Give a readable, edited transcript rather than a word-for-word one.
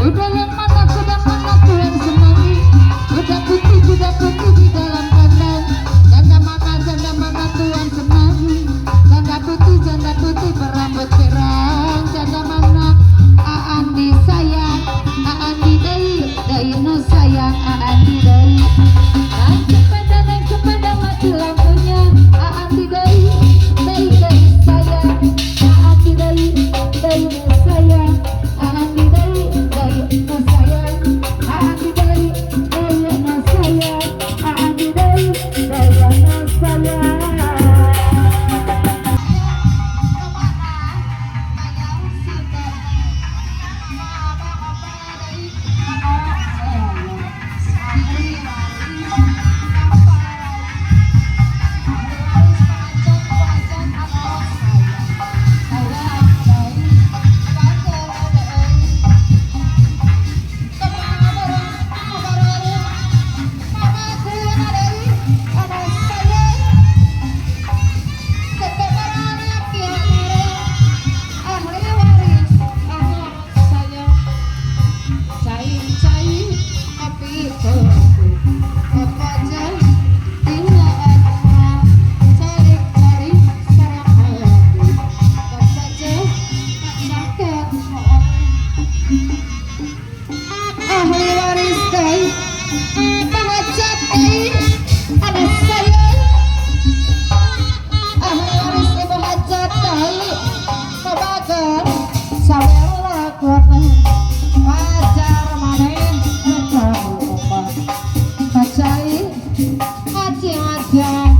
Udah yang mana tuh yang senangi. Kuda putih di dalam kandang. Janda mana tuan senangi. Janda putih berambut pirang. Janda mana Aandi sayang. Aandi dai no sayang. Aandi dai. Naik sepeda mati lampunya. Aandi dai sayang. Aandi dai no sayang. Aandi dai no sayang. Aandi dai no sayang. Aandi dai no sayang. Ahli waris dai, pengacat dai, ada saya. Ahli waris ibu hajat dai, kebagan sawela kota. Wajar maneh mencari obat, kacai, aja.